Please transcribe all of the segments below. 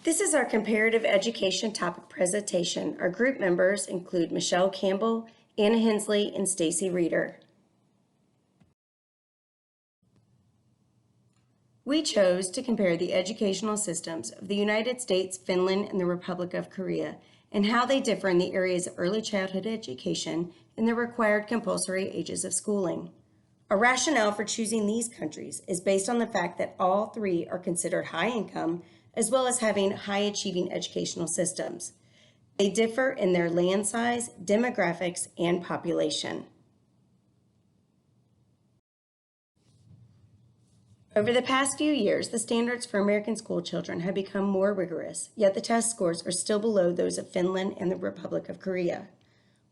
This is our comparative education topic presentation. Our group members include Michelle Campbell, Anna Henslee, and Stacy Rieder. We chose to compare the educational systems of the United States, Finland, and the Republic of Korea, and how they differ in the areas of early childhood education and the required compulsory ages of schooling. Our rationale for choosing these countries is based on the fact that all three are considered high income as well as having high achieving educational systems. They differ in their land size, demographics, and population. Over the past few years, the standards for American school children have become more rigorous, yet the test scores are still below those of Finland and the Republic of Korea.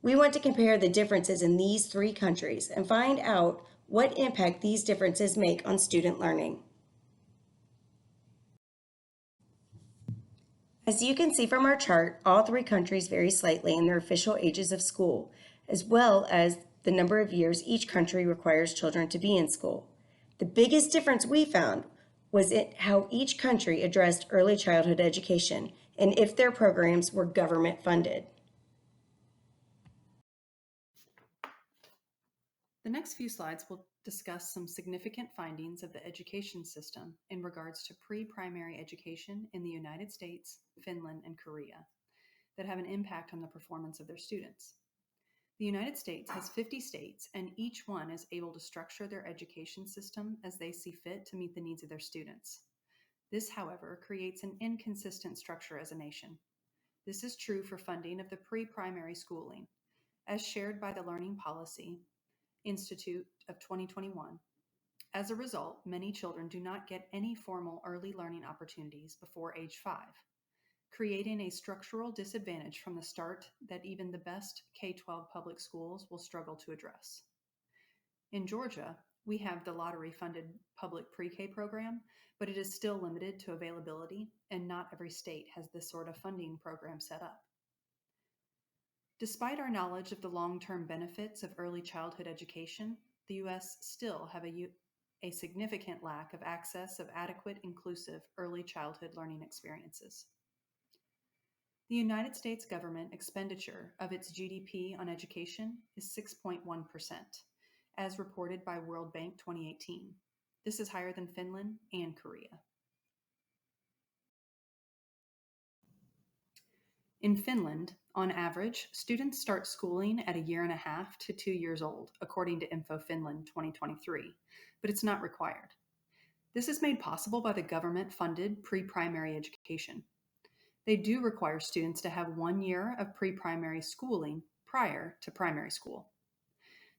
We want to compare the differences in these three countries and find out what impact these differences make on student learning. As you can see from our chart, all three countries vary slightly in their official ages of school, as well as the number of years each country requires children to be in school. The biggest difference we found was in how each country addressed early childhood education and if their programs were government funded. The next few slides will discuss some significant findings of the education system in regards to pre-primary education in the United States, Finland, and Korea that have an impact on the performance of their students. The United States has 50 states, and each one is able to structure their education system as they see fit to meet the needs of their students. This, however, creates an inconsistent structure as a nation. This is true for funding of the pre-primary schooling, as shared by the Learning Policy Institute of 2021. As a result, many children do not get any formal early learning opportunities before age 5, creating a structural disadvantage from the start that even the best K-12 public schools will struggle to address. In Georgia, we have the lottery-funded public pre-K program, but it is still limited to availability, and not every state has this sort of funding program set up. Despite our knowledge of the long-term benefits of early childhood education, the U.S. still have a significant lack of access of adequate, inclusive early childhood learning experiences. The United States government expenditure of its GDP on education is 6.1%, as reported by World Bank 2018. This is higher than Finland and Korea. In Finland, on average, students start schooling at 1.5 to 2 years old, according to Info Finland 2023, but it's not required. This is made possible by the government-funded pre-primary education. They do require students to have 1 year of pre-primary schooling prior to primary school.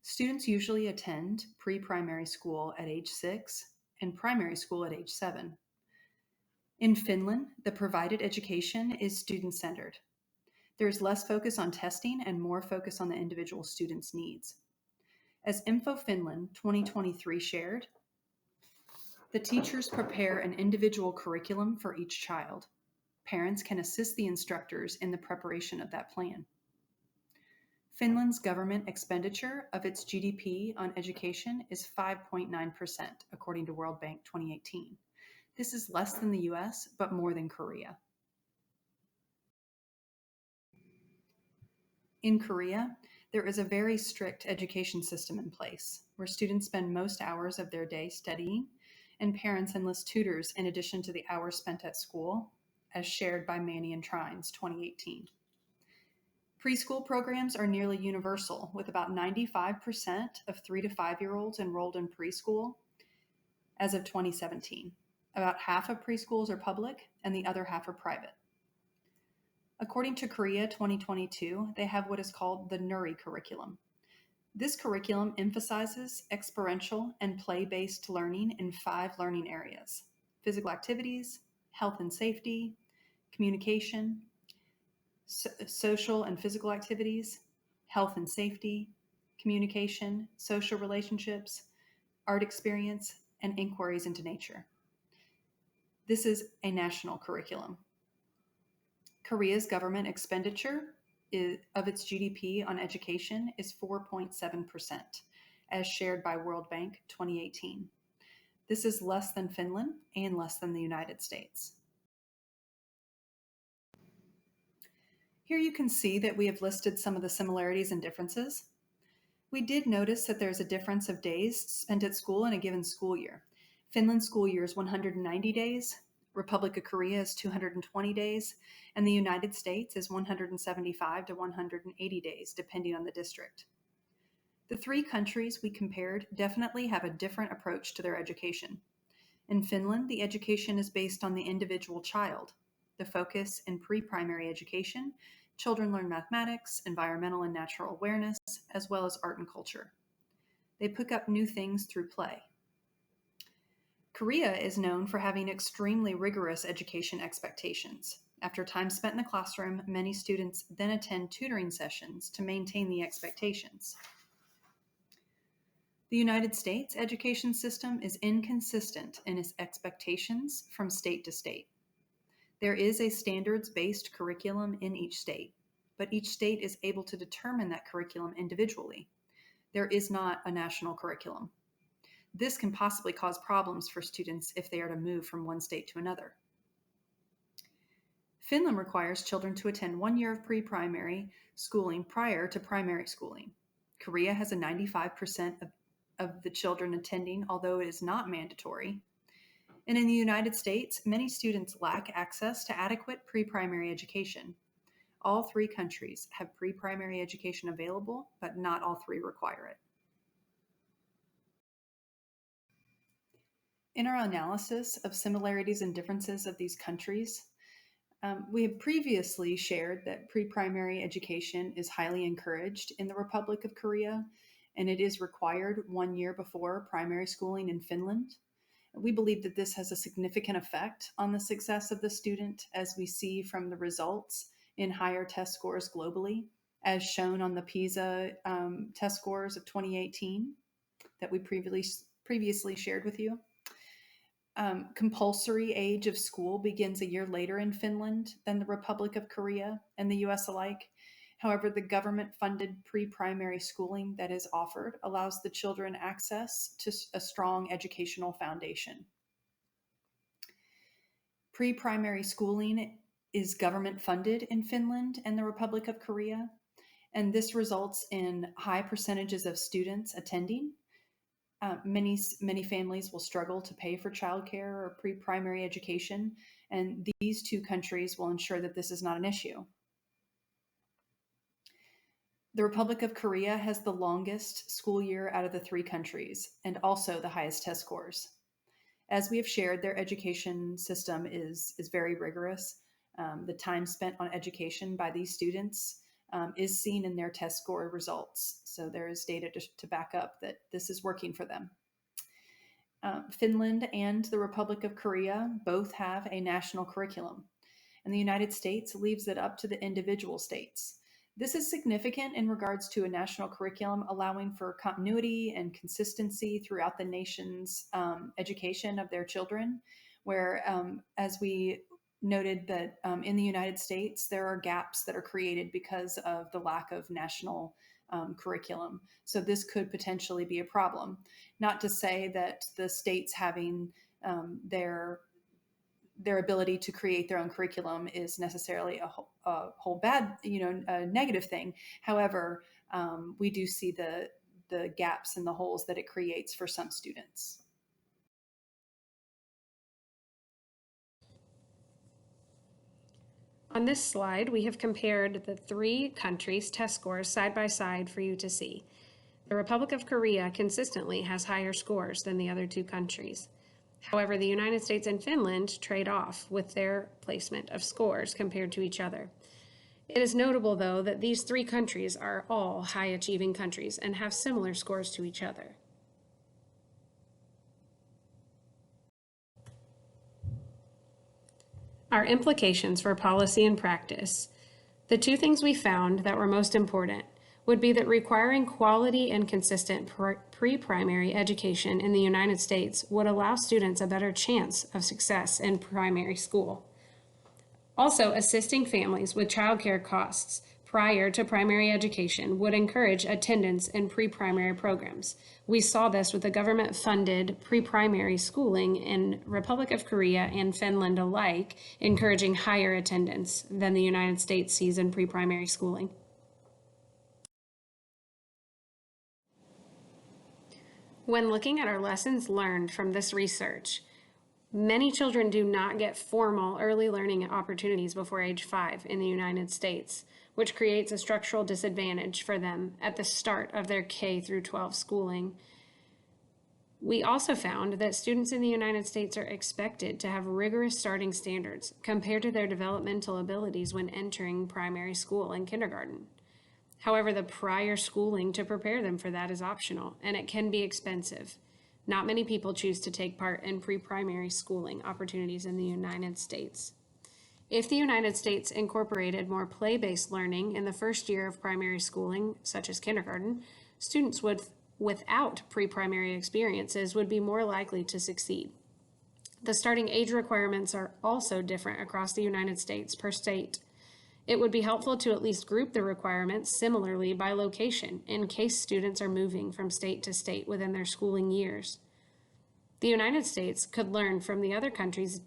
Students usually attend pre-primary school at age 6 and primary school at age 7. In Finland, the provided education is student-centered. There is less focus on testing and more focus on the individual student's needs. As Info Finland 2023 shared, the teachers prepare an individual curriculum for each child. Parents can assist the instructors in the preparation of that plan. Finland's government expenditure of its GDP on education is 5.9%, according to World Bank 2018. This is less than the US, but more than Korea. In Korea, there is a very strict education system in place, where students spend most hours of their day studying, and parents enlist tutors in addition to the hours spent at school, as shared by Manny and Trines 2018. Preschool programs are nearly universal, with about 95% of 3 to 5-year-olds enrolled in preschool as of 2017. About half of preschools are public, and the other half are private. According to Korea 2022, they have what is called the NURI curriculum. This curriculum emphasizes experiential and play-based learning in 5 learning areas: physical activities, health and safety, communication, social and physical activities, health and safety, communication, social relationships, art experience, and inquiries into nature. This is a national curriculum. Korea's government expenditure of its GDP on education is 4.7%, as shared by World Bank 2018. This is less than Finland and less than the United States. Here you can see that we have listed some of the similarities and differences. We did notice that there's a difference of days spent at school in a given school year. Finland's school year is 190 days, Republic of Korea is 220 days, and the United States is 175 to 180 days, depending on the district. The three countries we compared definitely have a different approach to their education. In Finland, the education is based on the individual child. The focus in pre-primary education, children learn mathematics, environmental and natural awareness, as well as art and culture. They pick up new things through play. Korea is known for having extremely rigorous education expectations. After time spent in the classroom, many students then attend tutoring sessions to maintain the expectations. The United States education system is inconsistent in its expectations from state to state. There is a standards-based curriculum in each state, but each state is able to determine that curriculum individually. There is not a national curriculum. This can possibly cause problems for students if they are to move from one state to another. Finland requires children to attend 1 year of pre-primary schooling prior to primary schooling. Korea has a 95% of the children attending, although it is not mandatory. And in the United States, many students lack access to adequate pre-primary education. All three countries have pre-primary education available, but not all three require it. In our analysis of similarities and differences of these countries, we have previously shared that pre-primary education is highly encouraged in the Republic of Korea, and it is required 1 year before primary schooling in Finland. We believe that this has a significant effect on the success of the student, as we see from the results in higher test scores globally, as shown on the PISA test scores of 2018 that we previously shared with you. Compulsory age of school begins a year later in Finland than the Republic of Korea and the US alike. However, the government-funded pre-primary schooling that is offered allows the children access to a strong educational foundation. Pre-primary schooling is government-funded in Finland and the Republic of Korea, and this results in high percentages of students attending. Many families will struggle to pay for childcare or pre-primary education, and these two countries will ensure that this is not an issue. The Republic of Korea has the longest school year out of the three countries and also the highest test scores. As we have shared, their education system is very rigorous. The time spent on education by these students is seen in their test score results. So there is data to back up that this is working for them. Finland and the Republic of Korea both have a national curriculum, and the United States leaves it up to the individual states. This is significant in regards to a national curriculum allowing for continuity and consistency throughout the nation's education of their children, where as we noted that in the United States, there are gaps that are created because of the lack of national curriculum. So this could potentially be a problem. Not to say that the states having their ability to create their own curriculum is necessarily a whole bad, a negative thing. However, we do see the gaps and the holes that it creates for some students. On this slide, we have compared the three countries' test scores side by side for you to see. The Republic of Korea consistently has higher scores than the other two countries. However, the United States and Finland trade off with their placement of scores compared to each other. It is notable, though, that these three countries are all high-achieving countries and have similar scores to each other. Our implications for policy and practice. The two things we found that were most important would be that requiring quality and consistent pre-primary education in the United States would allow students a better chance of success in primary school. Also, assisting families with childcare costs prior to primary education would encourage attendance in pre-primary programs. We saw this with the government-funded pre-primary schooling in Republic of Korea and Finland alike, encouraging higher attendance than the United States sees in pre-primary schooling. When looking at our lessons learned from this research, many children do not get formal early learning opportunities before age 5 in the United States, which creates a structural disadvantage for them at the start of their K through 12 schooling. We also found that students in the United States are expected to have rigorous starting standards compared to their developmental abilities when entering primary school and kindergarten. However, the prior schooling to prepare them for that is optional, and it can be expensive. Not many people choose to take part in pre-primary schooling opportunities in the United States. If the United States incorporated more play-based learning in the first year of primary schooling, such as kindergarten, students without pre-primary experiences would be more likely to succeed. The starting age requirements are also different across the United States per state. It would be helpful to at least group the requirements similarly by location in case students are moving from state to state within their schooling years. The United States could learn from the other countries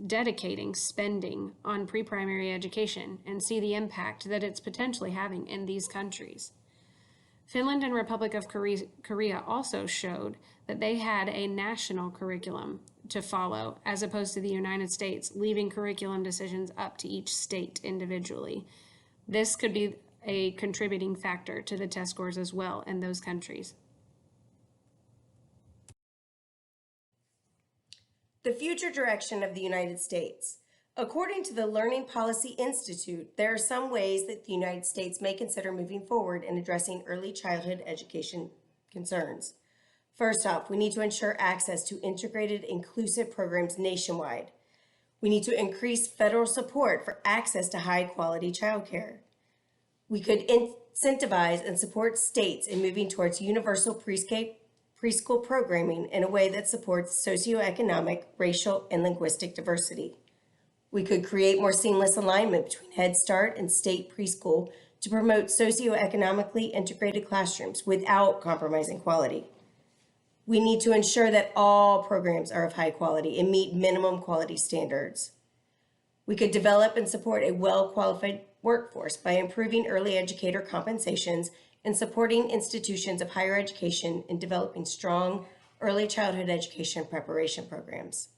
dedicating spending on pre-primary education and see the impact that it's potentially having in these countries. Finland and Republic of Korea also showed that they had a national curriculum to follow, as opposed to the United States, leaving curriculum decisions up to each state individually. This could be a contributing factor to the test scores as well in those countries. The future direction of the United States. According to the Learning Policy Institute, there are some ways that the United States may consider moving forward in addressing early childhood education concerns. First off, we need to ensure access to integrated, inclusive programs nationwide. We need to increase federal support for access to high-quality childcare. We could incentivize and support states in moving towards universal preschool programming in a way that supports socioeconomic, racial, and linguistic diversity. We could create more seamless alignment between Head Start and state preschool to promote socioeconomically integrated classrooms without compromising quality. We need to ensure that all programs are of high quality and meet minimum quality standards. We could develop and support a well-qualified workforce by improving early educator compensations and supporting institutions of higher education in developing strong early childhood education preparation programs.